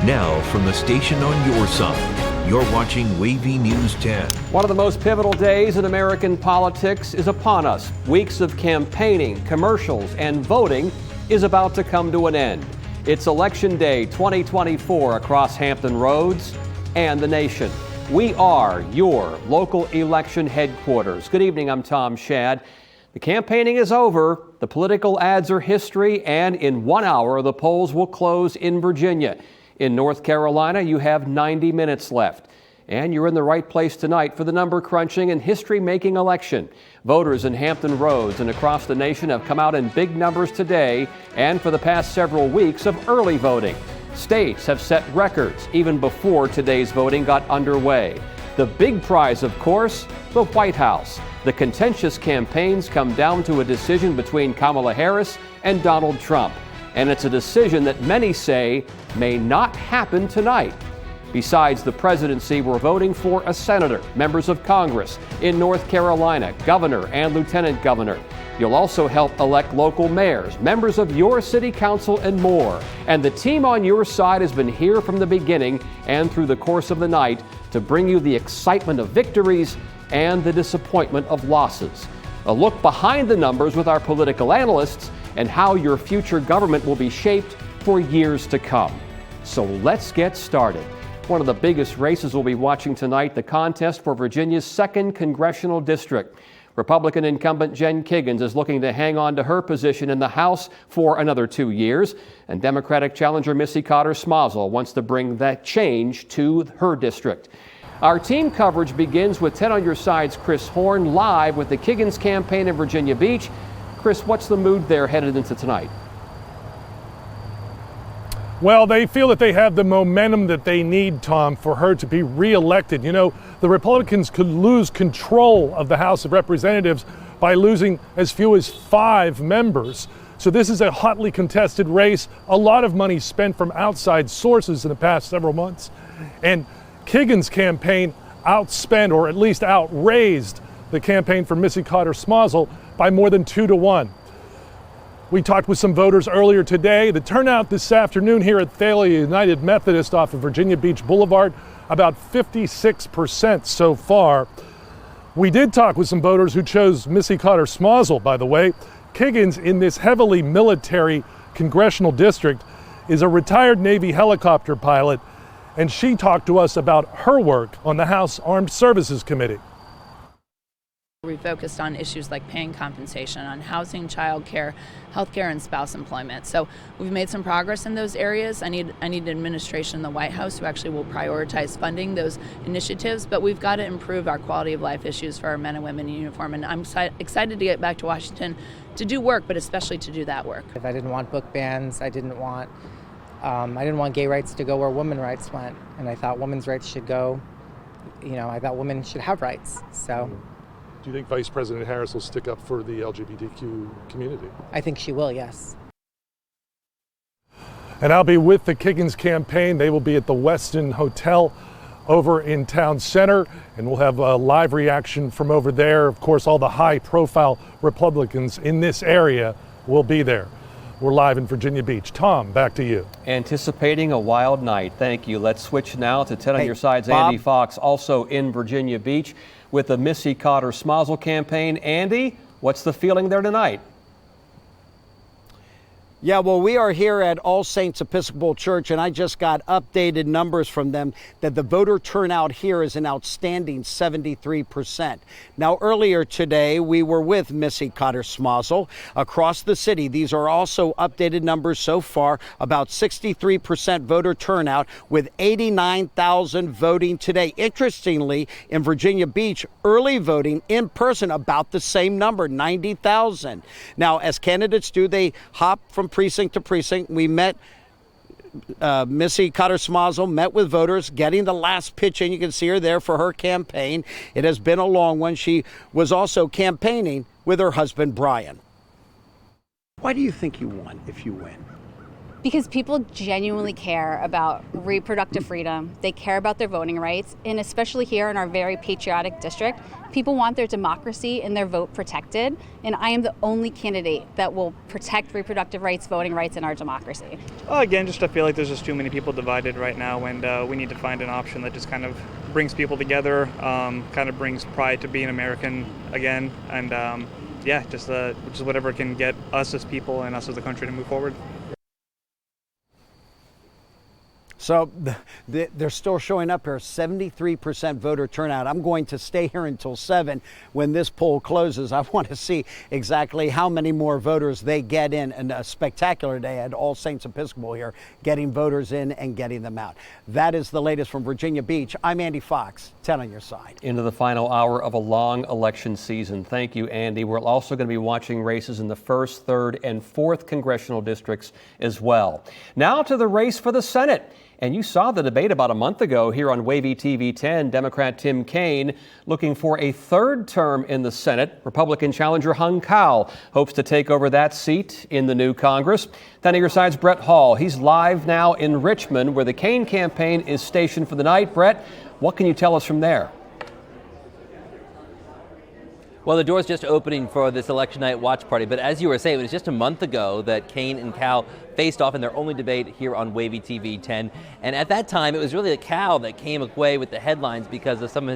Now from the station on your side, you're watching WAVY News 10. One of the most pivotal days in American politics is upon us. Weeks of campaigning, commercials, and voting is about to come to an end. It's Election Day 2024 across Hampton Roads and the nation. We are your local election headquarters. Good evening, I'm Tom Shadd. The campaigning is over, the political ads are history, and in 1 hour the polls will close in Virginia. In North Carolina, you have 90 minutes left. And you're in the right place tonight for the number crunching and history-making election. Voters in Hampton Roads and across the nation have come out in big numbers today and for the past several weeks of early voting. States have set records even before today's voting got underway. The big prize, of course, the White House. The contentious campaigns come down to a decision between Kamala Harris and Donald Trump. And it's a decision that many say may not happen tonight. Besides the presidency, we're voting for a senator, members of Congress in North Carolina, governor and lieutenant governor. You'll also help elect local mayors, members of your city council, and more. And the team on your side has been here from the beginning and through the course of the night to bring you the excitement of victories and the disappointment of losses. A look behind the numbers with our political analysts and how your future government will be shaped for years to come. So let's get started. One of the biggest races we'll be watching tonight, the contest for Virginia's 2nd congressional district. Republican incumbent Jen Kiggins is looking to hang on to her position in the House for another 2 years, and Democratic challenger Missy Cotter Smazel wants to bring that change to her district. Our team coverage begins with 10 on your side's Chris Horn live with the Kiggins campaign in Virginia Beach. Chris, what's the mood there headed into tonight? Well, they feel that they have the momentum that they need, Tom, for her to be reelected. You know, the Republicans could lose control of the House of Representatives by losing as few as 5 members. So this is a hotly contested race, a lot of money spent from outside sources in the past several months. And Kiggins' campaign outspent, or at least outraised, the campaign for Missy Cotter Smazel by more than 2 to 1. We talked with some voters earlier today. The turnout this afternoon here at Thalia United Methodist off of Virginia Beach Boulevard, about 56% so far. We did talk with some voters who chose Missy Cotter Smazel, by the way. Kiggins, in this heavily military congressional district, is a retired Navy helicopter pilot, and she talked to us about her work on the House Armed Services Committee. We focused on issues like paying compensation, on housing, childcare, healthcare, and spouse employment. So we've made some progress in those areas. I need an administration in the White House who actually will prioritize funding those initiatives, but we've got to improve our quality of life issues for our men and women in uniform. And I'm excited to get back to Washington to do work, but especially to do that work. If I didn't want book bans, I didn't want gay rights to go where women's rights went, and I thought women's rights should go. I thought women should have rights. So. Do you think Vice President Harris will stick up for the LGBTQ community? I think she will, yes. And I'll be with the Kiggins campaign. They will be at the Westin Hotel over in Town Center, and we'll have a live reaction from over there. Of course, all the high-profile Republicans in this area will be there. We're live in Virginia Beach. Tom, back to you. Anticipating a wild night. Thank you. Let's switch now to 10 on your side's Bob. Andy Fox, also in Virginia Beach with the Missy Cotter Smazel campaign. Andy, what's the feeling there tonight? Yeah, well, we are here at All Saints Episcopal Church, and I just got updated numbers from them that the voter turnout here is an outstanding 73%. Now, earlier today, we were with Missy Cotter Smazel across the city. These are also updated numbers so far, about 63% voter turnout with 89,000 voting today. Interestingly, in Virginia Beach, early voting in person, about the same number, 90,000. Now, as candidates do, they hop from precinct to precinct. We met Missy Cotter Smazel, met with voters, getting the last pitch in. You can see her there for her campaign. It has been a long one. She was also campaigning with her husband, Brian. Why do you think you won if you win? Because people genuinely care about reproductive freedom. They care about their voting rights. And especially here in our very patriotic district, people want their democracy and their vote protected. And I am the only candidate that will protect reproductive rights, voting rights, and our democracy. Again, I feel like there's just too many people divided right now, and we need to find an option that just kind of brings people together, kind of brings pride to being American again, and just whatever can get us as people and us as a country to move forward. So they're still showing up here, 73% voter turnout. I'm going to stay here until 7 when this poll closes. I want to see exactly how many more voters they get in. And a spectacular day at All Saints Episcopal here, getting voters in and getting them out. That is the latest from Virginia Beach. I'm Andy Fox, 10 on your side. Into the final hour of a long election season. Thank you, Andy. We're also going to be watching races in the 1st, 3rd, and 4th congressional districts as well. Now to the race for the Senate. And you saw the debate about a month ago here on WAVY TV 10. Democrat Tim Kaine looking for a 3rd term in the Senate. Republican challenger Hung Kao hopes to take over that seat in the new Congress. Then on your side's Brett Hall. He's live now in Richmond, where the Kaine campaign is stationed for the night. Brett, what can you tell us from there? Well, the door's just opening for this election night watch party, but as you were saying, it was just a month ago that Kaine and Kao faced off in their only debate here on WAVY TV 10, and at that time it was really Kao that came away with the headlines because of some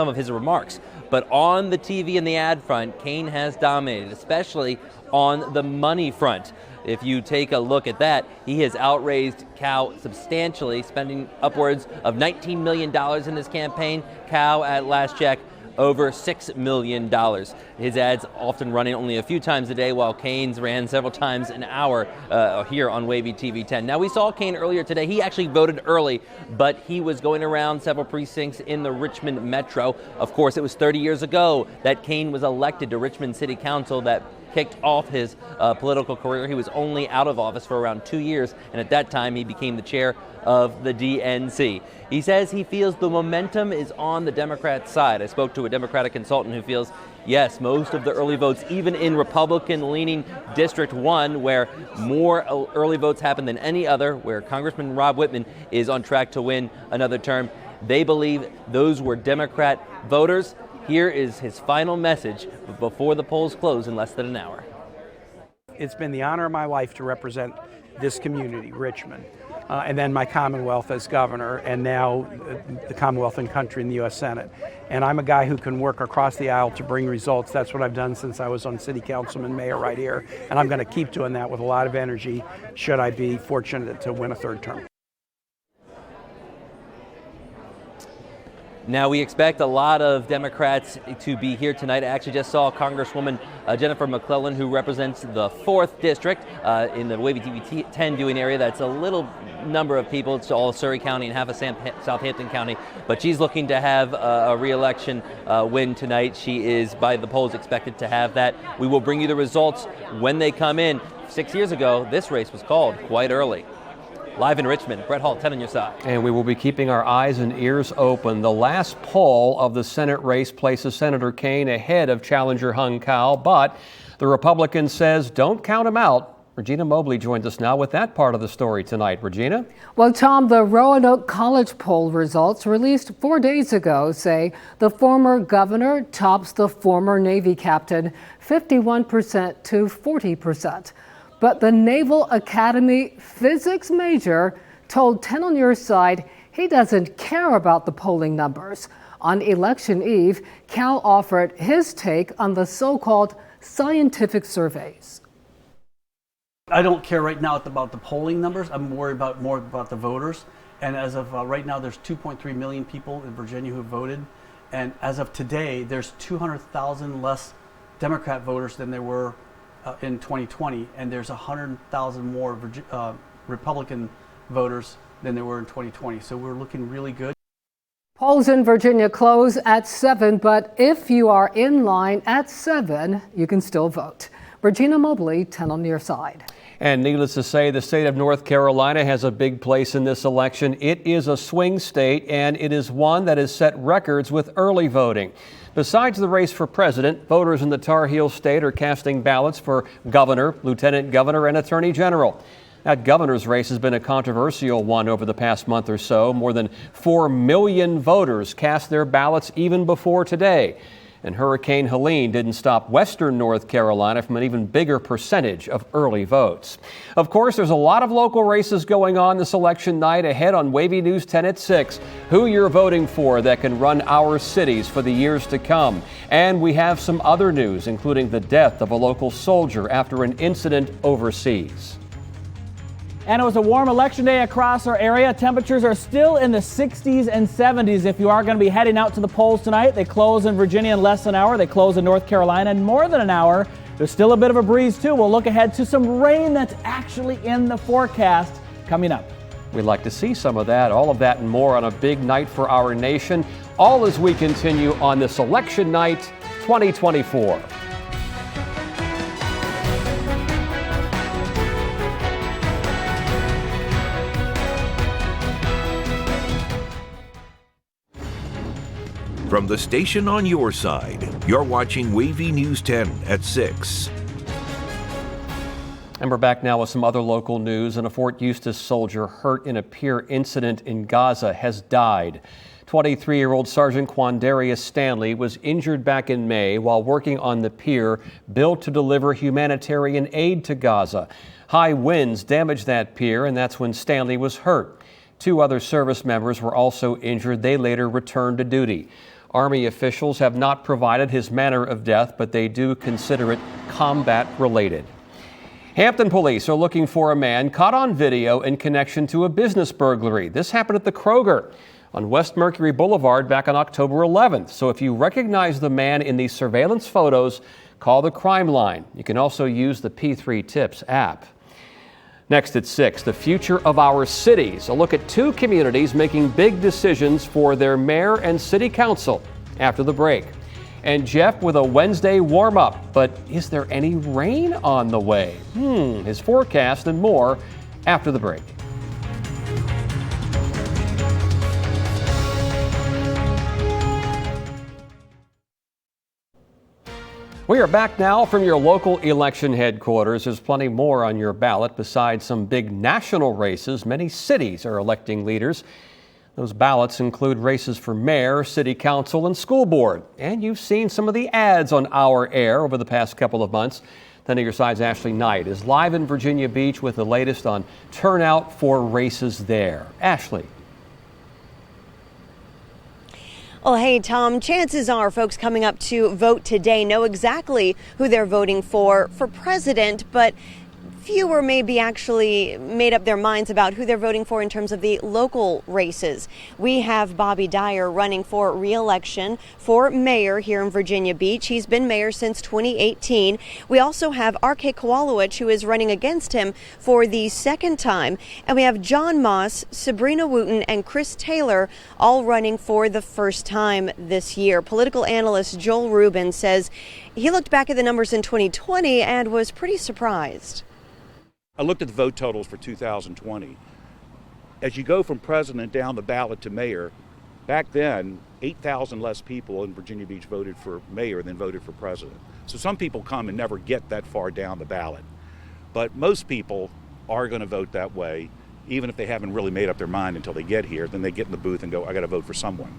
of his remarks. But on the TV and the ad front, Kaine has dominated, especially on the money front. If you take a look at that, he has outraised Kao substantially, spending upwards of $19 million in this campaign. Kao, at last check, over $6 million. His ads often running only a few times a day, while Kaine's ran several times an hour here on WAVY TV 10. Now, we saw Kaine earlier today. He actually voted early, but he was going around several precincts in the Richmond Metro. Of course, it was 30 years ago that Kaine was elected to Richmond City Council. That kicked off his political career. He was only out of office for around 2 years, and at that time he became the chair of the DNC. He says he feels the momentum is on the Democrat side. I spoke to a Democratic consultant who feels, yes, most of the early votes, even in Republican-leaning District 1, where more early votes happen than any other, where Congressman Rob Whitman is on track to win another term, they believe those were Democrat voters. Here is his final message before the polls close in less than an hour. It's been the honor of my life to represent this community, Richmond, and then my Commonwealth as governor, and now the Commonwealth and country in the U.S. Senate. And I'm a guy who can work across the aisle to bring results. That's what I've done since I was on city council and mayor right here. And I'm going to keep doing that with a lot of energy should I be fortunate to win a 3rd term. Now, we expect a lot of Democrats to be here tonight. I actually just saw Congresswoman Jennifer McClellan, who represents the 4th district in the WAVY TV 10 viewing area. That's a little number of people. It's all of Surrey County and half of Southampton County. But she's looking to have a re-election win tonight. She is, by the polls, expected to have that. We will bring you the results when they come in. 6 years ago, this race was called quite early. Live in Richmond, Brett Hall, 10 on your side. And we will be keeping our eyes and ears open. The last poll of the Senate race places Senator Kaine ahead of challenger Hung Kao, but the Republican says don't count him out. Regina Mobley joins us now with that part of the story tonight. Regina? Well, Tom, the Roanoke College poll results released 4 days ago say the former governor tops the former Navy captain 51% to 40%. But the Naval Academy physics major told 10 on your side he doesn't care about the polling numbers. On election eve, Cal offered his take on the so-called scientific surveys. I don't care right now about the polling numbers. I'm worried more about the voters. And as of right now, there's 2.3 million people in Virginia who voted. And as of today, there's 200,000 less Democrat voters than there were in 2020, and there's 100,000 more Republican voters than there were in 2020. So we're looking really good. Polls in Virginia close at 7, but if you are in line at 7, you can still vote. Regina Mobley, 10 on your side. And needless to say, the state of North Carolina has a big place in this election. It is a swing state, and it is one that has set records with early voting. Besides the race for president, voters in the Tar Heel state are casting ballots for governor, lieutenant governor, and attorney general. That governor's race has been a controversial one over the past month or so. More than 4 million voters cast their ballots even before today. And Hurricane Helene didn't stop western North Carolina from an even bigger percentage of early votes. Of course, there's a lot of local races going on this election night. Ahead on WAVY News 10 at 6, who you're voting for that can run our cities for the years to come. And we have some other news, including the death of a local soldier after an incident overseas. And it was a warm election day across our area. Temperatures are still in the 60s and 70s. If you are going to be heading out to the polls tonight, they close in Virginia in less than an hour. They close in North Carolina in more than an hour. There's still a bit of a breeze, too. We'll look ahead to some rain that's actually in the forecast coming up. We'd like to see some of that, all of that and more on a big night for our nation, all as we continue on this election night 2024. From the station on your side, you're watching WAVY News 10 at 6. And we're back now with some other local news. And a Fort Eustis soldier hurt in a pier incident in Gaza has died. 23-year-old Sergeant Quandarius Stanley was injured back in May while working on the pier built to deliver humanitarian aid to Gaza. High winds damaged that pier, and that's when Stanley was hurt. 2 other service members were also injured. They later returned to duty. Army officials have not provided his manner of death, but they do consider it combat-related. Hampton police are looking for a man caught on video in connection to a business burglary. This happened at the Kroger on West Mercury Boulevard back on October 11th. So if you recognize the man in these surveillance photos, call the crime line. You can also use the P3 Tips app. Next at 6, the future of our cities. A look at 2 communities making big decisions for their mayor and city council after the break. And Jeff with a Wednesday warm-up. But is there any rain on the way? His forecast and more after the break. We are back now from your local election headquarters. There's plenty more on your ballot. Besides some big national races, many cities are electing leaders. Those ballots include races for mayor, city council, and school board. And you've seen some of the ads on our air over the past couple of months. 10 on your side's Ashley Knight is live in Virginia Beach with the latest on turnout for races there. Ashley. Well, hey, Tom, chances are folks coming up to vote today know exactly who they're voting for president, but fewer maybe actually made up their minds about who they're voting for in terms of the local races. We have Bobby Dyer running for re-election for mayor here in Virginia Beach. He's been mayor since 2018. We also have R.K. Kowalowicz, who is running against him for the second time. And we have John Moss, Sabrina Wooten, and Chris Taylor all running for the first time this year. Political analyst Joel Rubin says he looked back at the numbers in 2020 and was pretty surprised. I looked at the vote totals for 2020. As you go from president down the ballot to mayor, back then, 8,000 less people in Virginia Beach voted for mayor than voted for president. So some people come and never get that far down the ballot. But most people are going to vote that way, even if they haven't really made up their mind until they get here. Then they get in the booth and go, I got to vote for someone.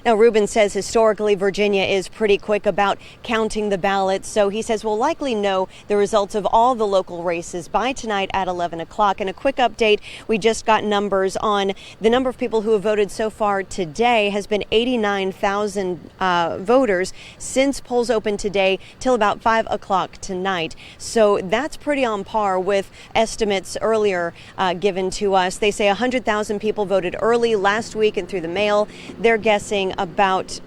Now, Rubin says historically Virginia is pretty quick about counting the ballots, so he says we'll likely know the results of all the local races by tonight at 11 o'clock. And a quick update, we just got numbers on the number of people who have voted so far today has been 89,000 voters since polls opened today till about 5 o'clock tonight. So that's pretty on par with estimates earlier given to us. They say 100,000 people voted early last week and through the mail. They're guessing about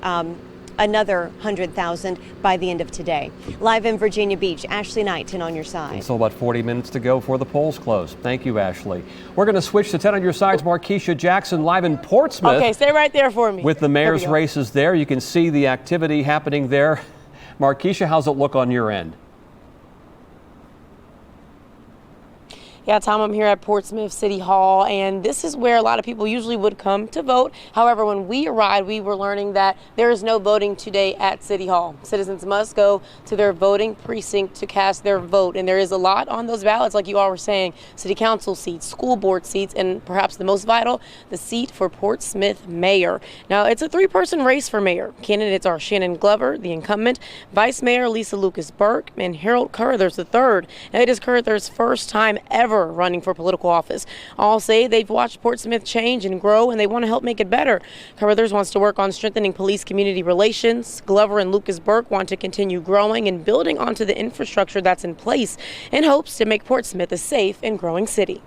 another 100,000 by the end of today. Live in Virginia Beach, Ashley Knight, 10 on your side. So about 40 minutes to go before the polls close. Thank you, Ashley. We're going to switch to 10 on your side's Markeisha Jackson live in Portsmouth. Okay, stay right there for me. With the mayor's races there. You can see the activity happening there. Markeisha, how's it look on your end? Yeah, Tom, I'm here at Portsmouth City Hall, and this is where a lot of people usually would come to vote. However, when we arrived, we were learning that there is no voting today at City Hall. Citizens must go to their voting precinct to cast their vote, and there is a lot on those ballots, like you all were saying: city council seats, school board seats, and perhaps the most vital, the seat for Portsmouth mayor. Now, it's a three-person race for mayor. Candidates are Shannon Glover, the incumbent, Vice Mayor Lisa Lucas Burke, and Harold Carruthers III. Now, it is Carruthers' first time ever running for political office. All say they've watched Portsmouth change and grow, and they want to help make it better. Carruthers wants to work on strengthening police-community relations. Glover and Lucas Burke want to continue growing and building onto the infrastructure that's in place in hopes to make Portsmouth a safe and growing city.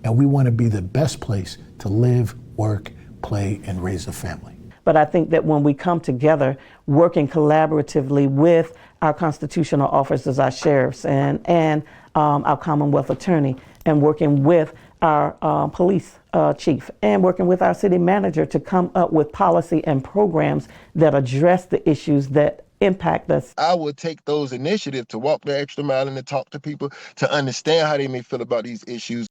And we want to be the best place to live, work, play, and raise a family. But I think that when we come together, working collaboratively with our constitutional officers, our sheriffs, and our Commonwealth attorney, and working with our police chief, and working with our city manager to come up with policy and programs that address the issues that impact us. I would take those initiatives to walk the extra mile and to talk to people to understand how they may feel about these issues.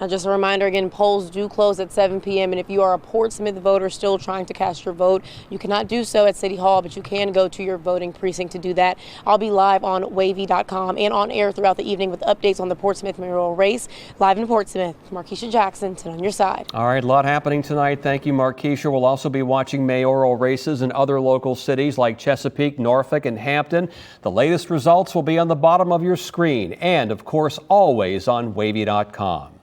Now, just a reminder again, polls do close at 7 p.m. and if you are a Portsmouth voter still trying to cast your vote, you cannot do so at City Hall, but you can go to your voting precinct to do that. I'll be live on WAVY.com and on air throughout the evening with updates on the Portsmouth mayoral race. Live in Portsmouth, Markeisha Jackson, 10 on your side. All right, a lot happening tonight. Thank you, Markeisha. We'll also be watching mayoral races in other local cities like Chesapeake, Norfolk, and Hampton. The latest results will be on the bottom of your screen and, of course, always on WAVY.com.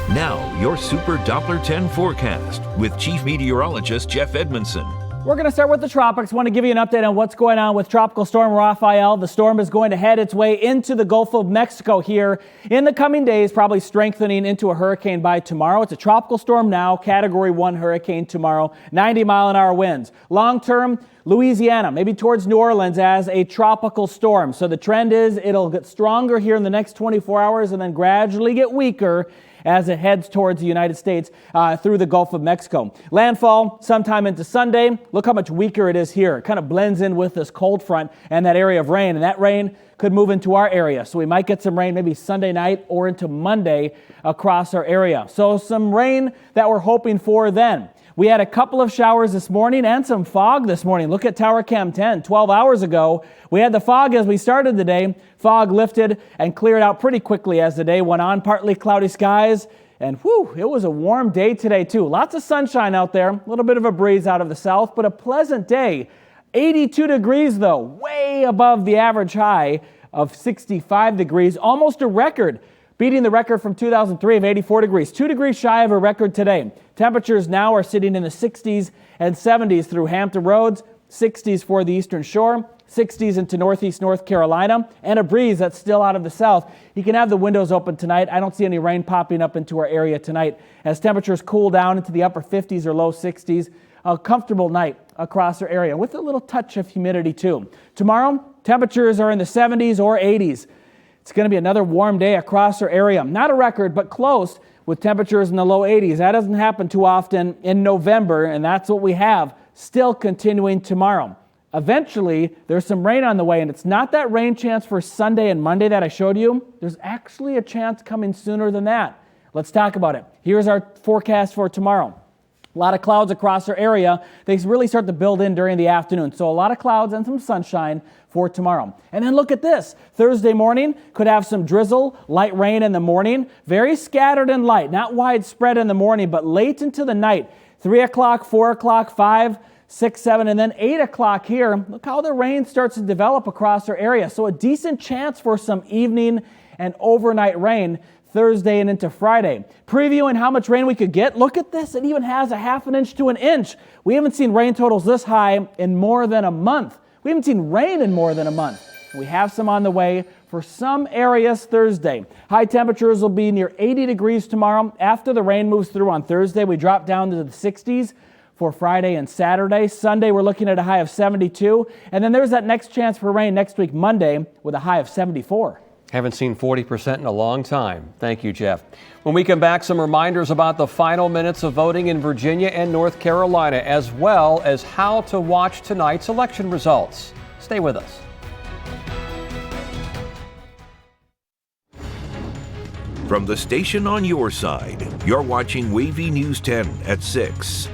Now, your Super Doppler 10 forecast with Chief Meteorologist Jeff Edmondson. We're going to start with the tropics. Want to give you an update on what's going on with Tropical Storm Rafael. The storm is going to head its way into the Gulf of Mexico here in the coming days, probably strengthening into a hurricane by tomorrow. It's a tropical storm now, Category 1 hurricane tomorrow, 90-mile-an-hour winds. Long term, Louisiana, maybe towards New Orleans as a tropical storm. So the trend is it'll get stronger here in the next 24 hours and then gradually get weaker as it heads towards the United States through the Gulf of Mexico. Landfall sometime into Sunday. Look how much weaker it is here. It kind of blends in with this cold front and that area of rain. And that rain could move into our area. So we might get some rain maybe Sunday night or into Monday across our area. So some rain that we're hoping for then. We had a couple of showers this morning and some fog this morning. Look at Tower Cam 10. 12 hours ago, we had the fog as we started the day. Fog lifted and cleared out pretty quickly as the day went on. Partly cloudy skies. And whew, it was a warm day today too. Lots of sunshine out there. A little bit of a breeze out of the south, but a pleasant day. 82 degrees though, way above the average high of 65 degrees. Almost a record, beating the record from 2003 of 84 degrees. 2 degrees shy of a record today. Temperatures now are sitting in the 60s and 70s through Hampton Roads, 60s for the Eastern Shore, 60s into northeast North Carolina, and a breeze that's still out of the south. You can have the windows open tonight. I don't see any rain popping up into our area tonight as temperatures cool down into the upper 50s or low 60s. A comfortable night across our area with a little touch of humidity too. Tomorrow, temperatures are in the 70s or 80s. It's going to be another warm day across our area. Not a record, but close, with temperatures in the low 80s. That doesn't happen too often in November, and that's what we have still continuing tomorrow. Eventually, there's some rain on the way, and it's not that rain chance for Sunday and Monday that I showed you. There's actually a chance coming sooner than that. Let's talk about it. Here's our forecast for tomorrow. A lot of clouds across our area. They really start to build in during the afternoon. So a lot of clouds and some sunshine for tomorrow. And then look at this. Thursday morning could have some drizzle, light rain in the morning. Very scattered and light, not widespread in the morning, but late into the night. 3 o'clock, 4 o'clock, 5, 6, 7, and then 8 o'clock here. Look how the rain starts to develop across our area. So a decent chance for some evening and overnight rain Thursday and into Friday. Previewing how much rain we could get. Look at this. It even has a half an inch to an inch. We haven't seen rain totals this high in more than a month. We haven't seen rain in more than a month. We have some on the way for some areas Thursday. High temperatures will be near 80 degrees tomorrow. After the rain moves through on Thursday, we drop down to the 60s for Friday and Saturday. Sunday, we're looking at a high of 72. And then there's that next chance for rain next week, Monday, with a high of 74. Haven't seen 40% in a long time. Thank you, Jeff. When we come back, some reminders about the final minutes of voting in Virginia and North Carolina, as well as how to watch tonight's election results. Stay with us. From the station on your side, you're watching WAVY News 10 at 6.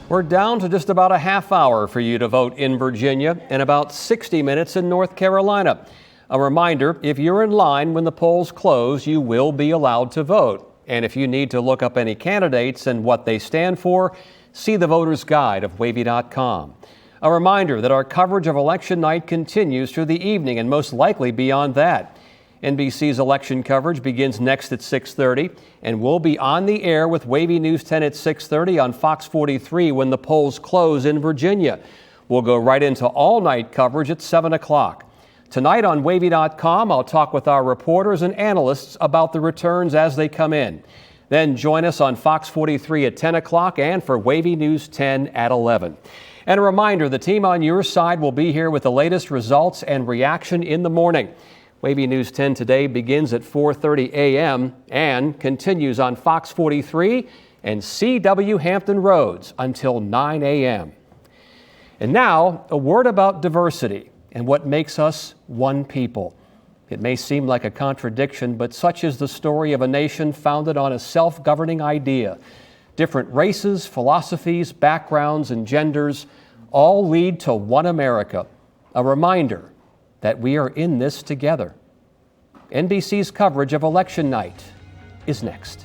We're down to just about a half hour for you to vote in Virginia and about 60 minutes in North Carolina. A reminder, if you're in line when the polls close, you will be allowed to vote. And if you need to look up any candidates and what they stand for, see the voter's guide of WAVY.com. A reminder that our coverage of election night continues through the evening and most likely beyond that. NBC's election coverage begins next at 6:30 and we'll be on the air with WAVY News 10 at 6:30 on Fox 43 when the polls close in Virginia. We'll go right into all-night coverage at 7 o'clock. Tonight on WAVY.com, I'll talk with our reporters and analysts about the returns as they come in. Then join us on Fox 43 at 10 o'clock and for WAVY News 10 at 11. And a reminder, the team on your side will be here with the latest results and reaction in the morning. WAVY News 10 today begins at 4:30 a.m. and continues on Fox 43 and CW Hampton Roads until 9 a.m. And now, a word about diversity and what makes us one people. It may seem like a contradiction, but such is the story of a nation founded on a self-governing idea. Different races, philosophies, backgrounds, and genders all lead to one America. A reminder that we are in this together. NBC's coverage of election night is next.